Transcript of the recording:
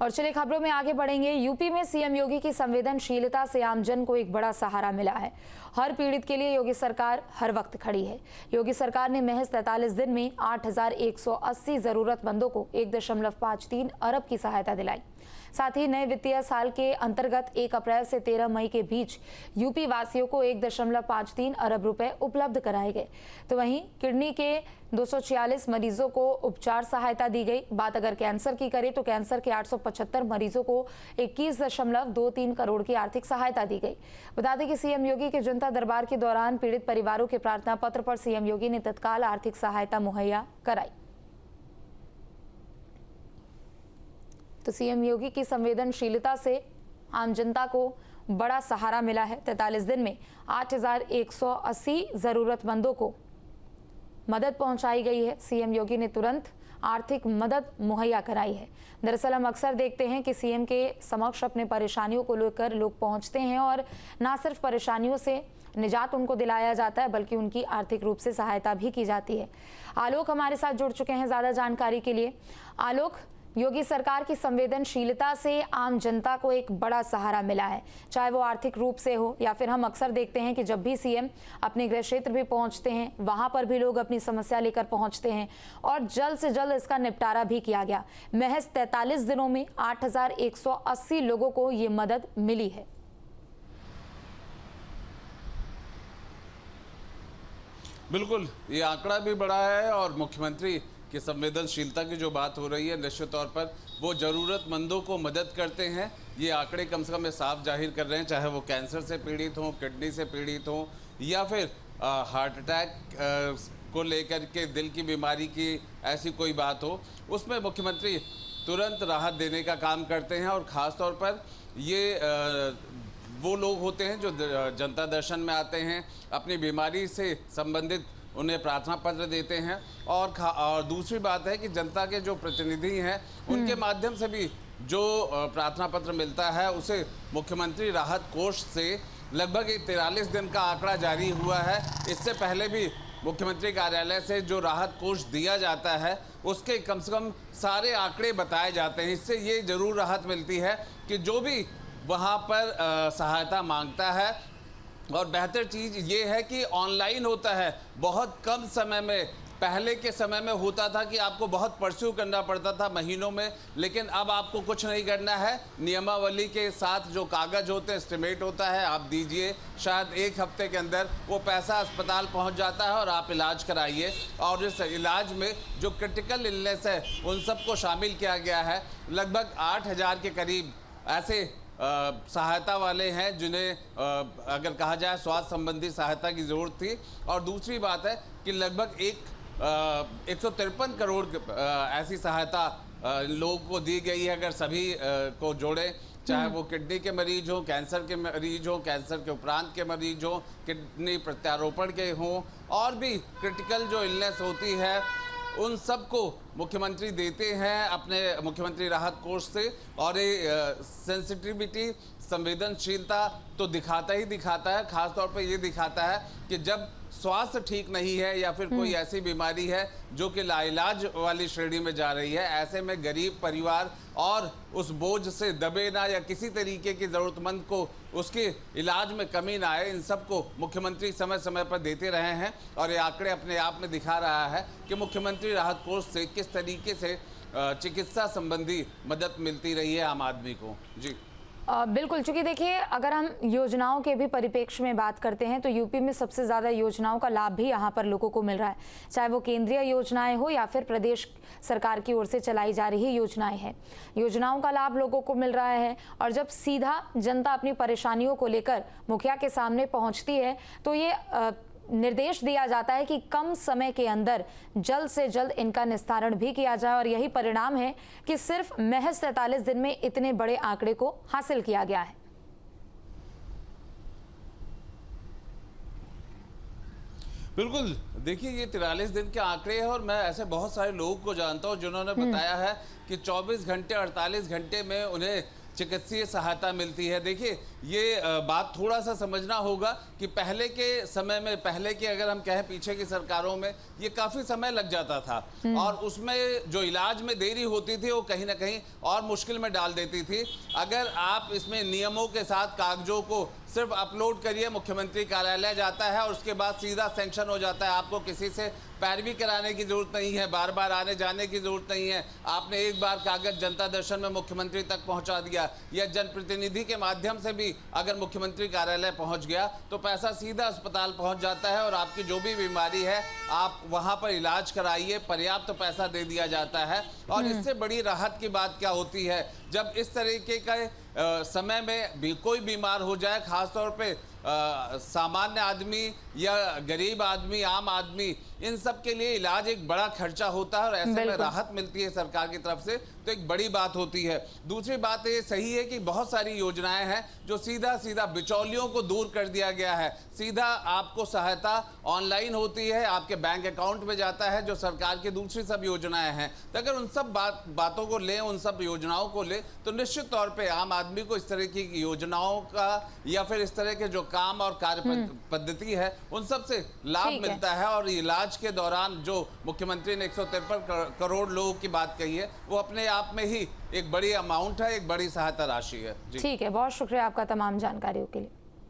और चलिए खबरों में आगे बढ़ेंगे। यूपी में सीएम योगी की संवेदनशीलता से आमजन को एक बड़ा सहारा मिला है। हर पीड़ित के लिए योगी सरकार हर वक्त खड़ी है। योगी सरकार ने महज 43 दिन में 8,180 जरूरतमंदों को 1.53 अरब की सहायता दिलाई। साथ ही नए वित्तीय साल के अंतर्गत 1 अप्रैल से 13 मई के बीच यूपी वासियों को 1.53 अरब रुपए उपलब्ध कराए गए। तो वहीं किडनी के 246 मरीजों को उपचार सहायता दी गई। बात अगर कैंसर की करें तो कैंसर के 875 मरीजों को 21.23 करोड़ की आर्थिक सहायता दी गई। बता दें कि सीएम योगी के जनता दरबार के दौरान पीड़ित परिवारों के प्रार्थना पत्र पर सीएम योगी ने तत्काल आर्थिक सहायता मुहैया कराई। तो सीएम योगी की संवेदनशीलता से आम जनता को बड़ा सहारा मिला है। 43 दिन में 8,180 जरूरतमंदों को मदद पहुंचाई गई है। सीएम योगी ने तुरंत आर्थिक मदद मुहैया कराई है। दरअसल हम अक्सर देखते हैं कि सीएम के समक्ष अपने परेशानियों को लेकर लोग पहुंचते हैं और ना सिर्फ परेशानियों से निजात उनको दिलाया जाता है बल्कि उनकी आर्थिक रूप से सहायता भी की जाती है। आलोक हमारे साथ जुड़ चुके हैं ज्यादा जानकारी के लिए। आलोक, योगी सरकार की संवेदनशीलता से आम जनता को एक बड़ा सहारा मिला है, चाहे वो आर्थिक रूप से हो या फिर हम अक्सर देखते हैं कि जब भी सीएम अपने गृह क्षेत्र भी पहुंचते हैं वहां पर भी लोग अपनी समस्या लेकर पहुंचते हैं और जल्द से जल्द इसका निपटारा भी किया गया। महज 43 दिनों में 8,180 लोगों को ये मदद मिली है। बिल्कुल, ये आंकड़ा भी बड़ा है और मुख्यमंत्री कि संवेदनशीलता की जो बात हो रही है निश्चित तौर पर वो ज़रूरतमंदों को मदद करते हैं। ये आंकड़े कम से कम साफ जाहिर कर रहे हैं, चाहे वो कैंसर से पीड़ित हों, किडनी से पीड़ित हों या फिर हार्ट अटैक को लेकर के दिल की बीमारी की ऐसी कोई बात हो, उसमें मुख्यमंत्री तुरंत राहत देने का काम करते हैं। और ख़ास तौर पर ये वो लोग होते हैं जो जनता दर्शन में आते हैं, अपनी बीमारी से संबंधित उन्हें प्रार्थना पत्र देते हैं। और दूसरी बात है कि जनता के जो प्रतिनिधि हैं उनके माध्यम से भी जो प्रार्थना पत्र मिलता है उसे मुख्यमंत्री राहत कोष से लगभग 43 दिन का आंकड़ा जारी हुआ है। इससे पहले भी मुख्यमंत्री कार्यालय से जो राहत कोष दिया जाता है उसके कम से कम सारे आंकड़े बताए जाते हैं। इससे ये जरूर राहत मिलती है कि जो भी वहाँ पर सहायता मांगता है, और बेहतर चीज़ ये है कि ऑनलाइन होता है। बहुत कम समय में, पहले के समय में होता था कि आपको बहुत परस्यू करना पड़ता था महीनों में, लेकिन अब आपको कुछ नहीं करना है। नियमावली के साथ जो कागज़ होते हैं, एस्टिमेट होता है, आप दीजिए, शायद 1 हफ्ते के अंदर वो पैसा अस्पताल पहुंच जाता है और आप इलाज कराइए। और इस इलाज में जो क्रिटिकल इलनेस है उन सबको शामिल किया गया है। लगभग 8,000 के करीब ऐसे सहायता वाले हैं जिन्हें अगर कहा जाए स्वास्थ्य संबंधी सहायता की ज़रूरत थी। और दूसरी बात है कि लगभग 153 करोड़ ऐसी सहायता लोगों को दी गई है। अगर सभी को जोड़ें, चाहे वो किडनी के मरीज हों, कैंसर के मरीज हों, कैंसर के उपरांत के मरीज हों, किडनी प्रत्यारोपण के हों, और भी क्रिटिकल जो इलनेस होती है उन सबको मुख्यमंत्री देते हैं अपने मुख्यमंत्री राहत कोष से। और ये सेंसिटिविटी, संवेदनशीलता तो दिखाता ही दिखाता है। खास तौर पे ये दिखाता है कि जब स्वास्थ्य ठीक नहीं है या फिर कोई ऐसी बीमारी है जो कि लाइलाज वाली श्रेणी में जा रही है, ऐसे में गरीब परिवार और उस बोझ से दबे ना या किसी तरीके की ज़रूरतमंद को उसके इलाज में कमी ना आए, इन सबको मुख्यमंत्री समय समय पर देते रहे हैं। और ये आंकड़े अपने आप में दिखा रहा है कि मुख्यमंत्री राहत कोष से किस तरीके से चिकित्सा संबंधी मदद मिलती रही है आम आदमी को। जी बिल्कुल, चूंकि देखिए अगर हम योजनाओं के भी परिप्रेक्ष्य में बात करते हैं तो यूपी में सबसे ज़्यादा योजनाओं का लाभ भी यहाँ पर लोगों को मिल रहा है, चाहे वो केंद्रीय योजनाएं हो या फिर प्रदेश सरकार की ओर से चलाई जा रही योजनाएं हैं। योजनाओं का लाभ लोगों को मिल रहा है और जब सीधा जनता अपनी परेशानियों को लेकर मुखिया के सामने पहुँचती है तो ये निर्देश दिया जाता है कि कम समय के अंदर जल्द से जल्द इनका निस्तारण भी किया जाए। और यही परिणाम है कि सिर्फ महज 43 दिन में इतने बड़े आंकड़े को हासिल किया गया है। बिल्कुल, देखिए ये 43 दिन के आंकड़े हैं और मैं ऐसे बहुत सारे लोगों को जानता हूं जिन्होंने बताया है कि 24 घंटे 48 घंटे में उन्हें चिकित्सीय सहायता मिलती है। देखिए ये बात थोड़ा सा समझना होगा कि पहले के समय में, पहले के अगर हम कहें पीछे की सरकारों में, ये काफी समय लग जाता था और उसमें जो इलाज में देरी होती थी वो कहीं ना कहीं और मुश्किल में डाल देती थी। अगर आप इसमें नियमों के साथ कागजों को सिर्फ अपलोड करिए, मुख्यमंत्री कार्यालय जाता है और उसके बाद सीधा सैंक्शन हो जाता है। आपको किसी से पैरवी कराने की जरूरत नहीं है, बार बार आने जाने की जरूरत नहीं है। आपने एक बार कागज जनता दर्शन में मुख्यमंत्री तक पहुंचा दिया या जनप्रतिनिधि के माध्यम से भी अगर मुख्यमंत्री कार्यालय पहुंच गया तो पैसा सीधा अस्पताल पहुंच जाता है और आपकी जो भी बीमारी है आप वहां पर इलाज कराइए, पर्याप्त पैसा दे दिया जाता है। और इससे बड़ी राहत की बात क्या होती है, जब इस तरीके का समय में भी कोई बीमार हो जाए, खासतौर पे सामान्य आदमी या गरीब आदमी, आम आदमी, इन सब के लिए इलाज एक बड़ा खर्चा होता है और ऐसे में राहत मिलती है सरकार की तरफ से, तो एक बड़ी बात होती है। दूसरी बात ये सही है कि बहुत सारी योजनाएं हैं जो सीधा सीधा बिचौलियों को दूर कर दिया गया है। सीधा आपको सहायता ऑनलाइन होती है, आपके बैंक अकाउंट में जाता है, जो सरकार की दूसरी सब योजनाएं हैं। तो अगर उन सब बातों को लें, उन सब योजनाओं को लें, तो निश्चित तौर पर आम आदमी को इस तरह की योजनाओं का या फिर इस तरह के जो काम और कार्य पद्धति है उन सब से लाभ मिलता है। और इलाज के दौरान जो मुख्यमंत्री ने 153 करोड़ लोगों की बात कही है वो अपने आप में ही एक बड़ी अमाउंट है, एक बड़ी सहायता राशि है। ठीक है, बहुत शुक्रिया आपका तमाम जानकारियों के लिए।